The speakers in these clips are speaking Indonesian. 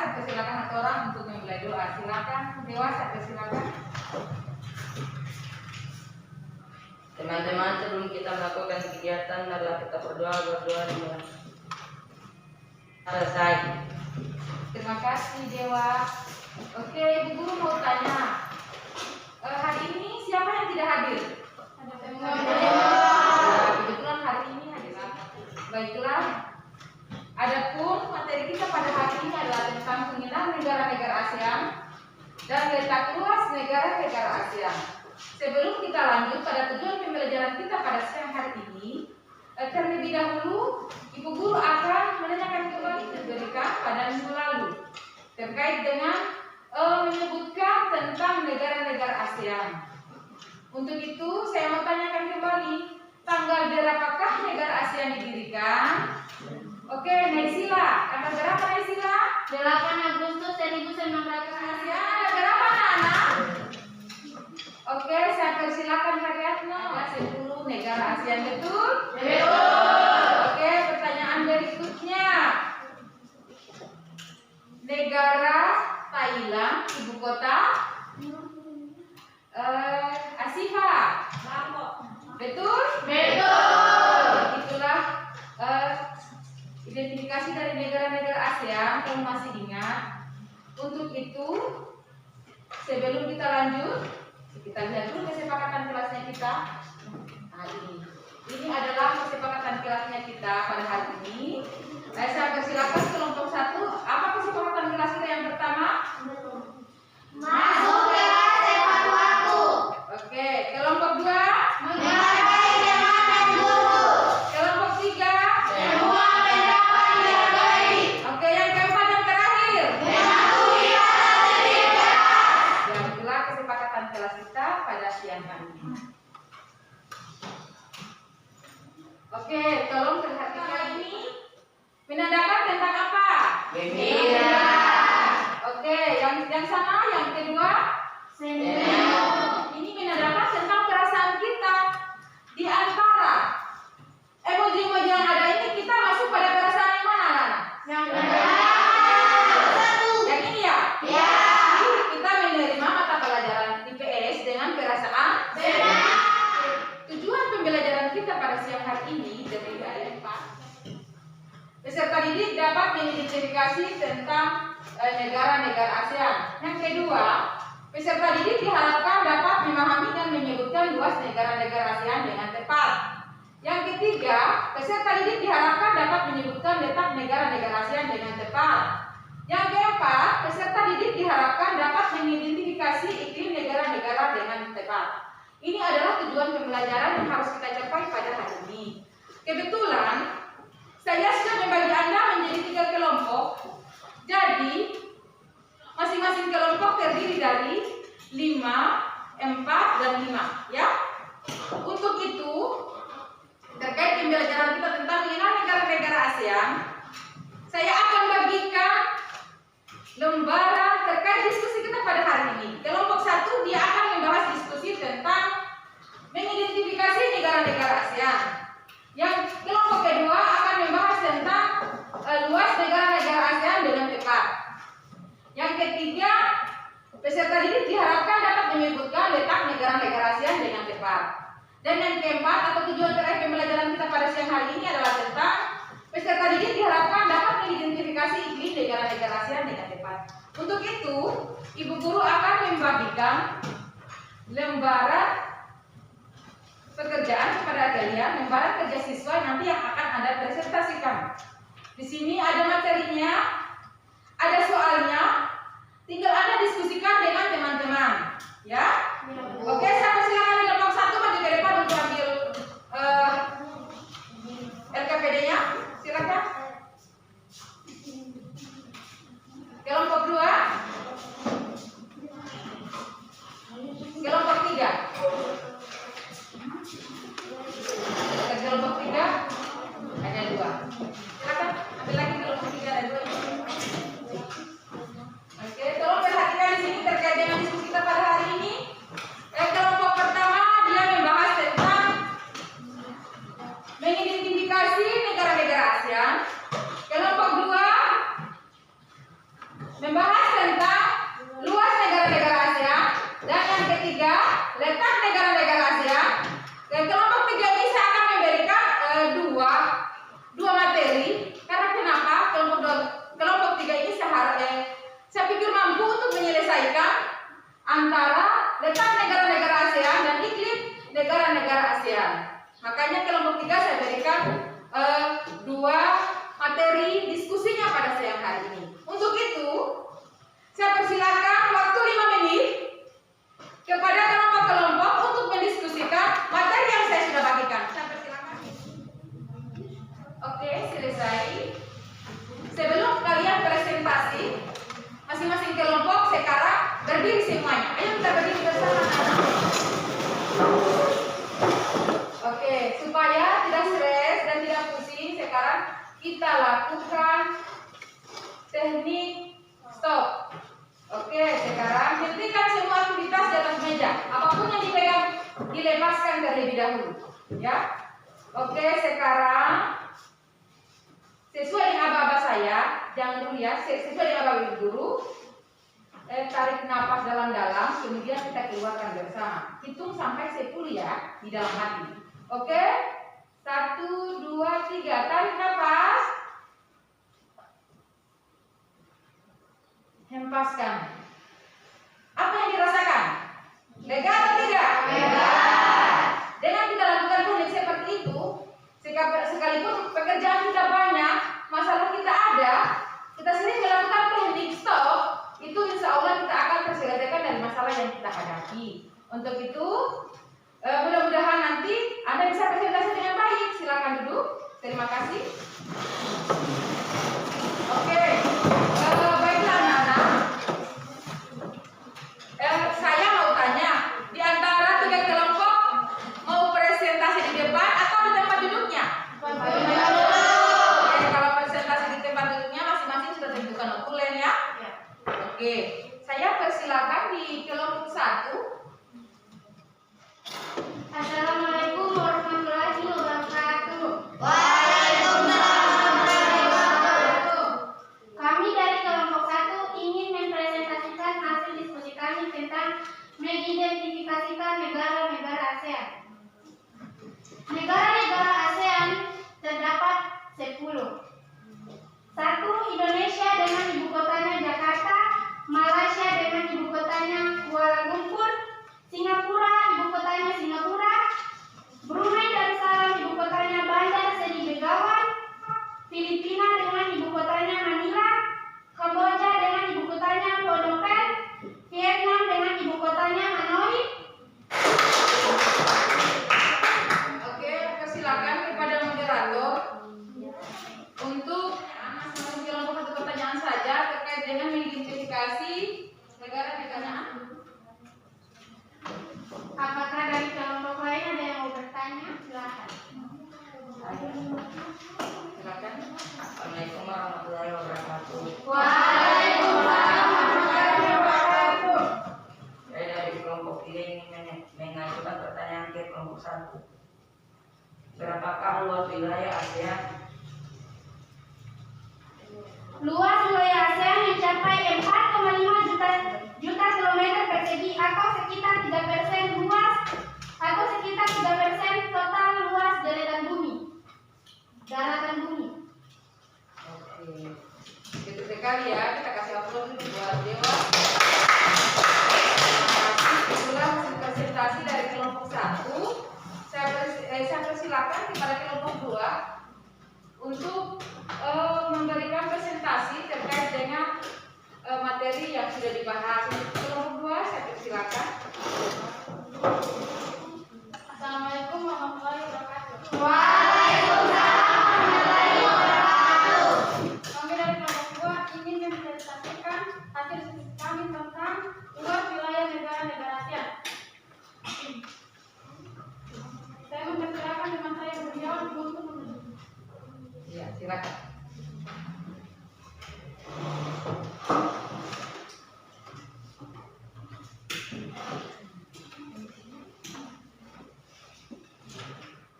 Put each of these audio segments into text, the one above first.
dewasa persilakan atau orang untuk memulai doa. Silakan dewasa persilakan. Teman-teman, sebelum kita melakukan kegiatan, marilah kita berdoa dengan selesai. Terima kasih Dewa. Oke, Ibu Guru mau tanya. Hari ini siapa yang tidak hadir? Kebetulan hari ini hadir. Baiklah. Adapun materi kita pada hari ini adalah tentang penghinaan negara-negara ASEAN dan letak luas negara-negara ASEAN. Sebelum kita lanjut pada tujuan pembelajaran kita pada siang hari ini, terlebih dahulu Ibu Guru akan menanyakan kembali diberikan pada minggu lalu terkait dengan menyebutkan tentang negara-negara ASEAN. Untuk itu saya mau tanyakan kembali, tanggal berapakah negara ASEAN didirikan? Oke, Naisila, tanggal berapa Naisila? 8 Agustus 1900. ASEAN ada berapa anak? Oke, saya persilakan Haryatno. 10 negara ASEAN, betul? Betul. Oke, pertanyaan berikutnya. Negara Thailand, ibu kota? Asifa. Betul? Betul. Itulah identifikasi dari negara-negara ASEAN, kamu masih ingat? Untuk itu, sebelum kita lanjut, kita lihat dulu kesepakatan kelasnya kita. Nah, ini adalah kesepakatan kelasnya kita pada hari ini. Saya persilakan kelompok 1. Apa kesepakatan kelas kita yang pertama? Masuk kelas tepat waktu. Oke, kelompok 2. Menghargai jamaah guru. Kelompok 3. Semua pendapat dihargai. Oke, yang keempat dan terakhir. Mematuhi alat cerdas. Yang itulah kesepakatan kelas kita pada siang hari ini. Oke, tolong perhatikan ini. Menandakan tentang apa? Gembira. Oke, yang sama, yang kedua. Senyum. Ini menandakan tentang perasaan kita. Di antara emoji-emoji yang ada ini, kita masuk pada perasaan yang mana, Nana? Yang satu. Yang ini ya? Ya. Jadi kita menerima mata pelajaran IPS dengan perasaan Senang. Tujuan pembelajaran kita pada siang hari ini dari ada 4. Peserta didik dapat mengidentifikasi tentang negara-negara ASEAN. Yang kedua, peserta didik diharapkan dapat memahami dan menyebutkan luas negara-negara ASEAN dengan tepat. Yang ketiga, peserta didik diharapkan dapat menyebutkan letak negara-negara ASEAN dengan tepat. Yang keempat, peserta didik diharapkan dapat mengidentifikasi iklim negara-negara dengan tepat. Ini adalah tujuan pembelajaran yang harus kita capai pada hari ini. Kebetulan saya sudah membagi Anda menjadi 3 kelompok. Jadi masing-masing kelompok terdiri dari 5, 4, dan 5, ya. Untuk itu, terkait pembelajaran kita tentang mengenal negara-negara ASEAN, saya akan bagikan lembaran terkait diskusi kita pada hari ini. Kelompok 1 dia akan membahas diskusi tentang mengidentifikasi negara-negara ASEAN. Yang kelompok kedua akan membahas tentang luas negara-negara ASEAN dengan tepat. Yang ketiga, peserta didik diharapkan dapat menyebutkan letak negara-negara ASEAN dengan tepat. Dan yang keempat atau tujuan terakhir pembelajaran kita pada siang hari ini adalah tentang peserta didik diharapkan dapat mengidentifikasi iklim negara-negara ASEAN dengan tepat. Untuk itu, Ibu Guru akan membagikan lembaran pekerjaan kepada kalian, lembaran kerja siswa nanti yang akan Anda presentasikan. Di sini ada materinya, ada soalnya, tinggal Anda diskusikan dengan teman-teman, ya. Oke, saya persilakan kelompok 1 maju ke depan untuk ambil LKPD-nya. Silakan. Kelompok 2. Kelompok 3. Kelompok 3 ada 2. Silakan ambil lagi kelompok 3 ada 2. membahas tentang luas negara-negara ASEAN, dan yang ketiga letak negara-negara ASEAN. Dan kelompok 3 ini saya akan memberikan dua materi. Karena kenapa kelompok 3 ini saya pikir mampu untuk menyelesaikan antara letak negara-negara ASEAN dan iklim negara-negara ASEAN. Makanya kelompok 3 saya berikan 2 materi diskusinya pada siang hari ini. Untuk itu, saya persilakan waktu 5 menit kepada kelompok-kelompok untuk mendiskusikan materi yang saya sudah bagikan. Saya persilakan. Oke, selesai. Sebelum kalian presentasi, masing-masing kelompok sekarang berdiri semuanya. Ayo kita berdiri bersama. Oke, supaya tidak stres dan tidak pusing, sekarang kita lakukan teknik stop. Oke, sekarang hentikan semua aktivitas di atas meja. Apapun yang dipegang dilepaskan terlebih dahulu. Ya. Oke, sekarang sesuai dengan aba-aba saya, jangan dulu ya, sesuai dengan aba-aba guru. Tarik nafas dalam-dalam, kemudian kita keluarkan bersama. Hitung sampai 10 ya, di dalam hati. Oke? 1, 2, 3. Tarik nafas. Hempaskan. Apa yang dirasakan? Lega atau tidak? Lega. Dengan kita lakukan teknik seperti itu, sekalipun pekerjaan kita banyak, masalah kita ada, kita sering melakukan teknik stop, itu insya Allah kita akan terselesaikan dari masalah yang kita hadapi. Untuk itu, mudah-mudahan nanti Anda bisa presentasi dengan baik. Silakan duduk. Terima kasih. Oke, baiklah anak-anak. Saya mau tanya, di antara 3 kelompok mau presentasi di depan atau di tempat duduknya? Oke, kalau presentasi di tempat duduknya masing-masing sudah tentukan okulen ya? Oke, saya persilakan di kelompok 1. Assalamualaikum warahmatullahi wabarakatuh. Waalaikumsalam warahmatullahi wabarakatuh. Kami dari kelompok 1 ingin mempresentasikan hasil diskusi kami tentang mengidentifikasikan negara-negara ASEAN. Negara-negara ASEAN terdapat 10. 1. Indonesia dengan ibu kotanya Jakarta, Malaysia dengan ibu kotanya Kuala Lumpur, Singapura ibu kotanya Singapura, Brunei Darussalam ibu kotanya Bandar Seri Begawan, Filipina dengan ibu kotanya Manila, Kamboja dengan ibu kotanya Phnom Penh, Vietnam dengan ibu kotanya Hanoi. Oke, persilakan kepada moderator untuk masing-masing kelompok satu pertanyaan saja terkait dengan mengidentifikasi negara-negara. Apakah dari kelompok lain ada yang mau bertanya? Silakan. Silakan. Assalamualaikum warahmatullahi wabarakatuh. Waalaikumsalam warahmatullahi wabarakatuh. Saya dari kelompok 3 ingin mengajukan pertanyaan ke kelompok 1. Berapakah luas wilayah ASEAN? Luas wilayah ASEAN mencapai 4,5 juta kilometer persegi atau sekitar 3% luas atau sekitar 3% total luas daratan bumi. Oke. Gitu sekali ya, kita kasih aplaus dulu buat Dewa. Terima kasih. Itulah hasil presentasi dari kelompok 1. Saya persilakan kepada kelompok 2 untuk memberikan presentasi terkait dengan materi yang sudah dibahas. Kelompok 2 saya persilakan. Assalamualaikum warahmatullahi wabarakatuh. Waalaikumsalam warahmatullahi wabarakatuh. Kami dari kelompok 2 ingin mempresentasikan hasil diskusi kami tentang luas wilayah negara-negara ASEAN. Saya mempersilakan teman saya beliau untuk menunjuk. Ya, silakan.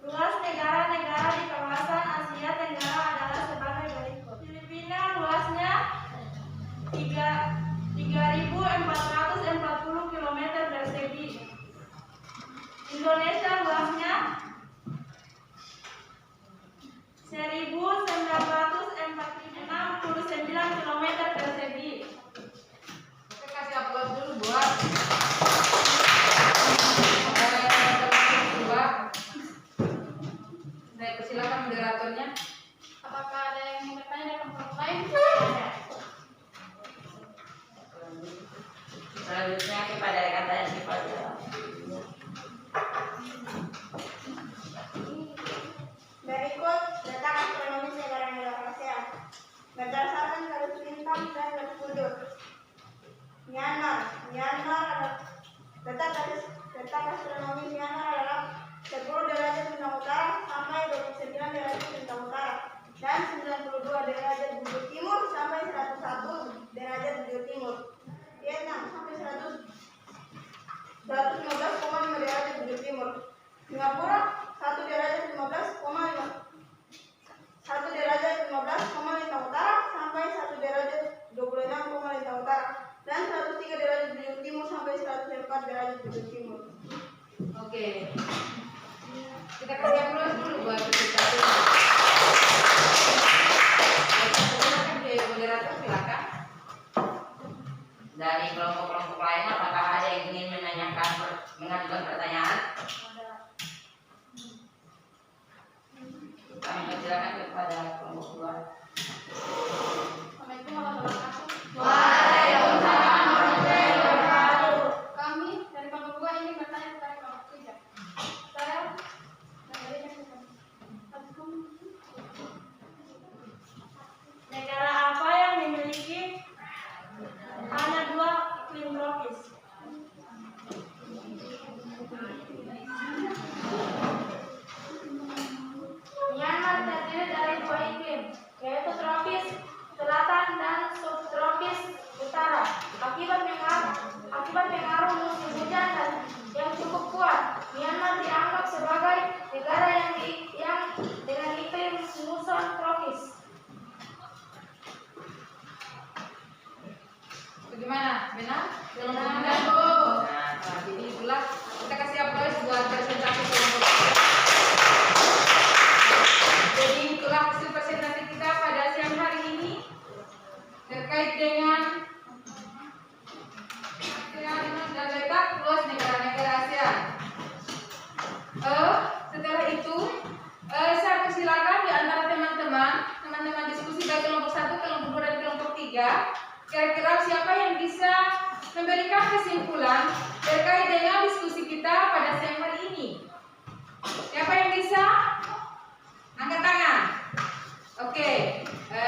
Luas negara-negara di kawasan Asia Tenggara adalah sebagai berikut. Filipina luasnya 3.000 Selanjutnya kepada kata yang sifatnya Berikut data astronomis negara-negara ASEAN berdasarkan garis bintang dan garis budur. Myanmar adalah data astronomi Myanmar adalah 10 derajat bintang utara sampai 29 derajat bintang utara dan 92 derajat bujur timur sampai 101 derajat bujur timur. Vietnam sampai 115,5 derajat bujur timur. Singapura 1 derajat 15,5 utara sampai 1 derajat 26,5 utara dan 103 derajat bujur timur sampai 104 derajat bujur timur. Oke. Kita kasih aplaus dulu buat presentasi. Silakan jadi moderator, silakan. dari kelompok-kelompok lain. Apakah ada yang ingin mengajukan pertanyaan? Kami persilakan kepada kelompok dua. Assalamualaikum warahmatullahi wabarakatuh. Waalaikumsalam warahmatullahi wabarakatuh. Kami dari kelompok 2 ingin bertanya kepada kelompok 3. Saya negara apa yang memiliki hanya 2 iklim tropis? Myanmar terdiri dari 2 iklim, yaitu tropis selatan dan subtropis utara. Akibat pengaruh musim hujan dan yang cukup kuat, Myanmar dianggap sebagai negara yang dengan iklim muson tropis. Bagaimana? Benar? Benar, Bu. Nah, jadi itulah kita kasih aplaus buat presentasi kelompok. Jadi itulah hasil presentasi kita pada siang hari ini terkait dengan ASEAN dan letak luas negara-negara ASEAN. Setelah itu, saya persilakan di antara teman-teman diskusi baik kelompok 1, kelompok 2 dan kelompok 3. Kira-kira siapa yang bisa memberikan kesimpulan terkait dengan diskusi kita pada siang hari ini? Siapa yang bisa? Angkat tangan. Oke,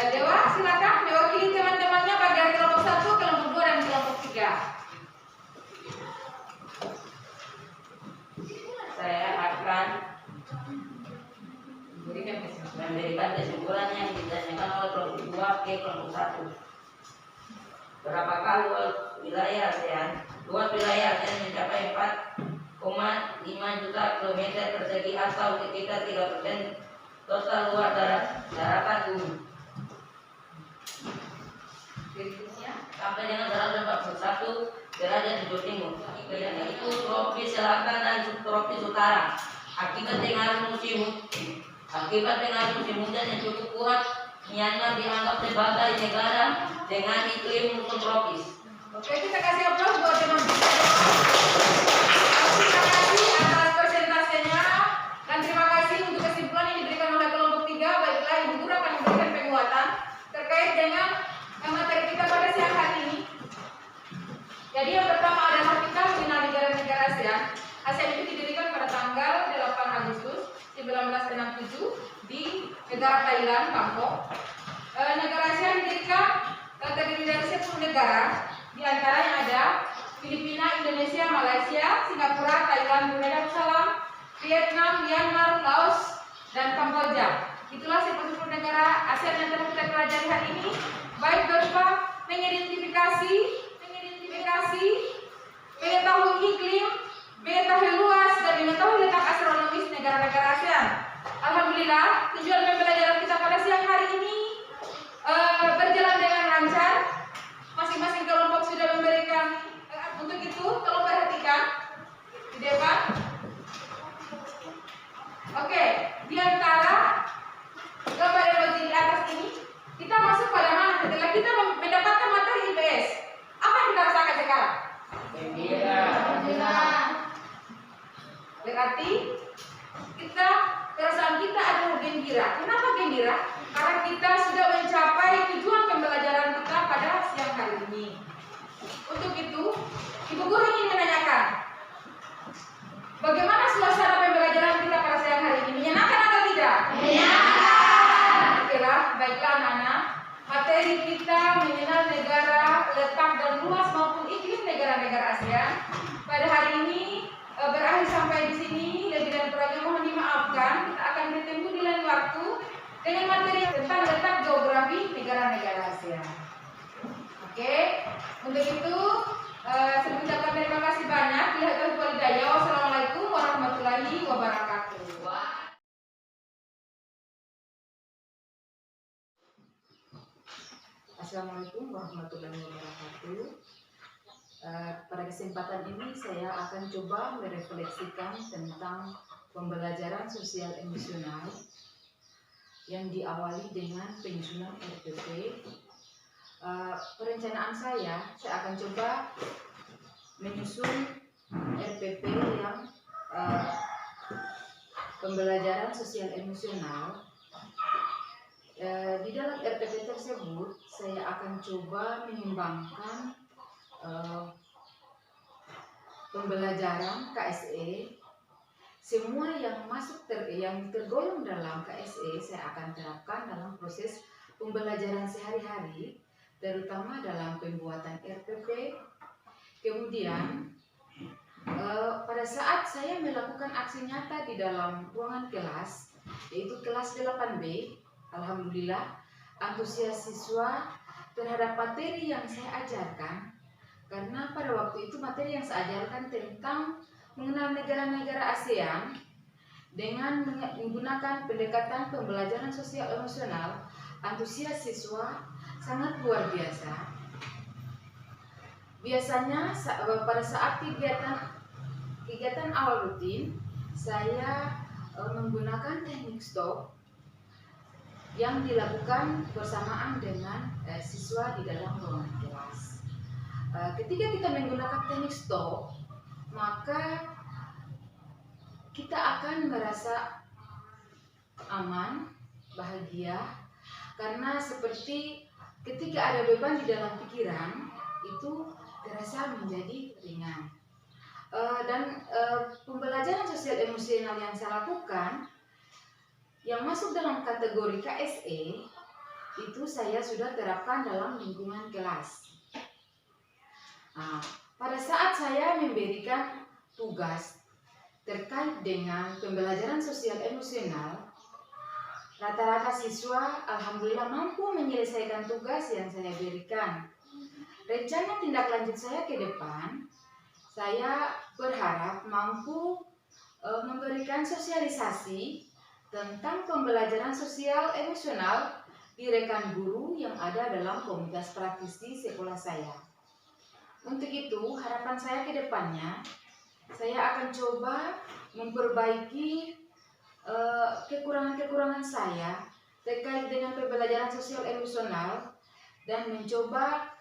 Dewa silakan mewakili teman-temannya baik dari kelompok 1, kelompok 2 dan kelompok 3. Saya akan Memberikan memberikan kesimpulan yang ditanyakan oleh kelompok 2 ke kelompok 1. Berapakah luas wilayah ASEAN? Luas wilayah ASEAN mencapai 4,5 juta kilometer persegi atau sekitar 3% total luas daratan bumi. berikutnya. Sampai dengan 141 derajat bujur timur. Yaitu tropis selatan dan subtropis utara. Akibat pengaruh musim hujan yang cukup kuat, Myanmar dianggap sebagai negara dengan iklim muson tropis. Oke, kita kasih aplaus buat teman-teman. Terima kasih atas presentasinya dan terima kasih untuk kesimpulan yang diberikan oleh kelompok 3. Baiklah, Ibu Guru akan memberikan penguatan terkait dengan materi kita pada siang hari ini. Jadi yang pertama adalah kita mengenal negara-negara ASEAN. ASEAN itu didirikan pada tanggal 8 Agustus 1967 di negara Thailand, Bangkok. Negara ASEAN didirikan terdiri dari 10 negara, di antaranya ada Filipina, Indonesia, Malaysia, Singapura, Thailand, Brunei Darussalam, Vietnam, Myanmar, Laos, dan Kamboja. Itulah 10 negara ASEAN yang telah kita pelajari hari ini, baik berupa mengidentifikasi, mengetahui iklim, mengetahui luas, dan mengetahui letak astronomis negara-negara ASEAN. Alhamdulillah, tujuan pembelajaran kita pada siang hari ini berjalan dengan lancar. Masing-masing kelompok sudah memberikan. Untuk itu, tolong perhatikan di depan. Oke, di antara gambar emoji di atas ini, kita masuk pada mana? Setelah kita mendapatkan materi IPS, apa yang kita rasakan sekarang? Gembira. Berarti perasaan kita adalah gembira. Kenapa gembira? Karena kita sudah mencapai tujuan pembelajaran kita pada siang hari ini. Untuk itu, Ibu negara, letak dan luas maupun iklim negara-negara ASEAN. Pada hari ini berakhir sampai di sini. Lebih dan kurangnya mohon dimaafkan. Kita akan bertemu di lain waktu dengan materi tentang letak geografi negara-negara ASEAN. Oke, untuk itu saya mengucapkan terima kasih banyak. Wassalamualaikum warahmatullahi wabarakatuh. Assalamualaikum warahmatullahi wabarakatuh. Pada kesempatan ini saya akan coba merefleksikan tentang pembelajaran sosial emosional yang diawali dengan penyusunan RPP. Perencanaan saya akan coba menyusun RPP yang pembelajaran sosial emosional. Di dalam RPP tersebut saya akan coba menyumbangkan pembelajaran KSE. Semua yang yang tergolong dalam KSE saya akan terapkan dalam proses pembelajaran sehari-hari, terutama dalam pembuatan RPP. Kemudian pada saat saya melakukan aksi nyata di dalam ruangan kelas, yaitu kelas 8B, alhamdulillah antusias siswa terhadap materi yang saya ajarkan, karena pada waktu itu materi yang saya ajarkan tentang mengenal negara-negara ASEAN dengan menggunakan pendekatan pembelajaran sosial emosional. Antusias siswa sangat luar biasa. Biasanya pada saat kegiatan awal rutin saya menggunakan teknik stop yang dilakukan bersamaan dengan siswa di dalam ruangan kelas. Ketika kita menggunakan teknik stop, maka kita akan merasa aman, bahagia, karena seperti ketika ada beban di dalam pikiran itu terasa menjadi ringan. Dan pembelajaran sosial emosional yang saya lakukan yang masuk dalam kategori KSE itu saya sudah terapkan dalam lingkungan kelas. Pada saat saya memberikan tugas terkait dengan pembelajaran sosial emosional, rata-rata siswa alhamdulillah mampu menyelesaikan tugas yang saya berikan. Rencana tindak lanjut saya ke depan, saya berharap mampu memberikan sosialisasi tentang pembelajaran sosial emosional di rekan guru yang ada dalam komunitas praktisi sekolah saya. Untuk itu, harapan saya ke depannya, saya akan coba memperbaiki kekurangan-kekurangan saya terkait dengan pembelajaran sosial emosional dan mencoba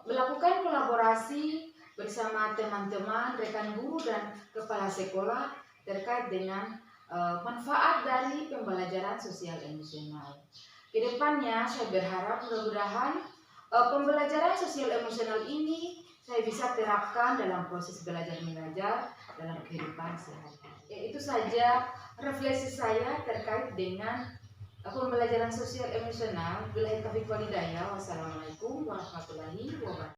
melakukan kolaborasi bersama teman-teman, rekan guru dan kepala sekolah terkait dengan manfaat dari pembelajaran sosial emosional. Kedepannya saya berharap mudah-mudahan pembelajaran sosial emosional ini saya bisa terapkan dalam proses belajar mengajar dalam kehidupan sehari-hari. Itu saja refleksi saya terkait dengan pembelajaran sosial emosional. Wassalamualaikum warahmatullahi wabarakatuh.